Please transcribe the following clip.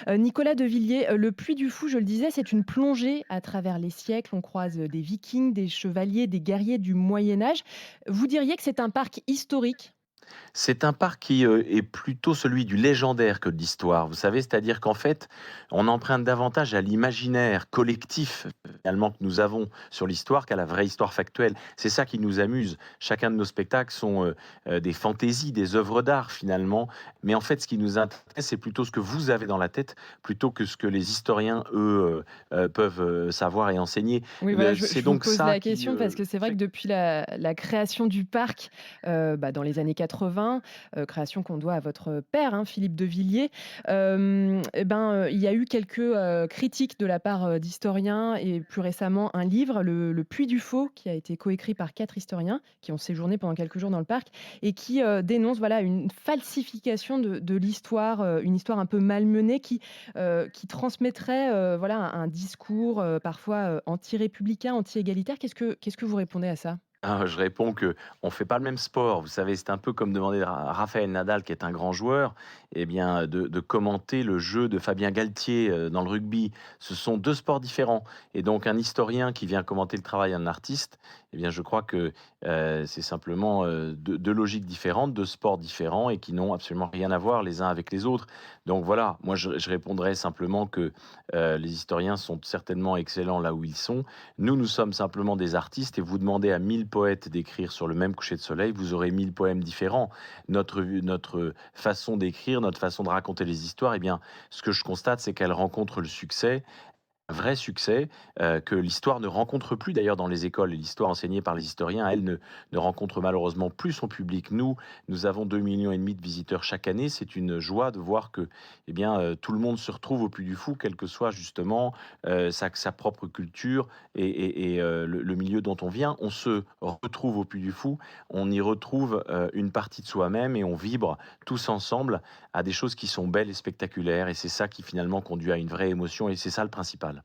Nicolas de Villiers, Le Puy du Fou, je le disais, c'est une plongée à travers les siècles. On croise, des vikings, des chevaliers, des guerriers du Moyen Âge. Vous diriez que c'est un parc historique? C'est un parc qui, est plutôt celui du légendaire que de l'histoire. Vous savez? C'est-à-dire qu'en fait, on emprunte davantage à l'imaginaire collectif, finalement, que nous avons sur l'histoire qu'à la vraie histoire factuelle. C'est ça qui nous amuse. Chacun de nos spectacles sont, des fantaisies, des œuvres d'art, finalement. Mais en fait, ce qui nous intéresse, c'est plutôt ce que vous avez dans la tête, plutôt que ce que les historiens, eux, peuvent, savoir et enseigner. Oui, voilà, Le je c'est vous donc pose ça la qui, question parce que c'est vrai que fait depuis la création du parc, dans les années 80, création qu'on doit à votre père, hein, Philippe de Villiers, il y a eu quelques, critiques de la part, d'historiens et plus récemment un livre, Le Puy du Faux, qui a été coécrit par 4 historiens qui ont séjourné pendant quelques jours dans le parc et qui, dénoncent voilà une falsification de l'histoire, une histoire un peu malmenée qui transmettrait, voilà un discours, parfois, anti-républicain, anti-égalitaire. Qu'est-ce que vous répondez à ça? Je réponds que on fait pas le même sport. Vous savez, c'est un peu comme demander à Raphaël Nadal, qui est un grand joueur, eh bien, de commenter le jeu de Fabien Galtier, dans le rugby. Ce sont 2 sports différents et donc un historien qui vient commenter le travail d'un artiste, eh bien, je crois que, c'est simplement, 2 logiques différentes, 2 sports différents et qui n'ont absolument rien à voir les uns avec les autres. Donc voilà, moi je répondrai simplement que, les historiens sont certainement excellents là où ils sont. Nous sommes simplement des artistes et vous demandez à 1000 poètes d'écrire sur le même coucher de soleil, vous aurez 1000 poèmes différents. Notre façon d'écrire, notre façon de raconter les histoires, eh bien, ce que je constate, c'est qu'elle rencontre le succès, un vrai succès, que l'histoire ne rencontre plus d'ailleurs dans les écoles. L'histoire enseignée par les historiens, elle, ne rencontre malheureusement plus son public. Nous avons 2,5 millions de visiteurs chaque année. C'est une joie de voir que, eh bien, tout le monde se retrouve au Puy du Fou, quelle que soit justement, sa propre culture et le milieu dont on vient. On se retrouve au Puy du Fou, on y retrouve, une partie de soi-même et on vibre tous ensemble à des choses qui sont belles et spectaculaires et c'est ça qui finalement conduit à une vraie émotion et c'est ça le principal.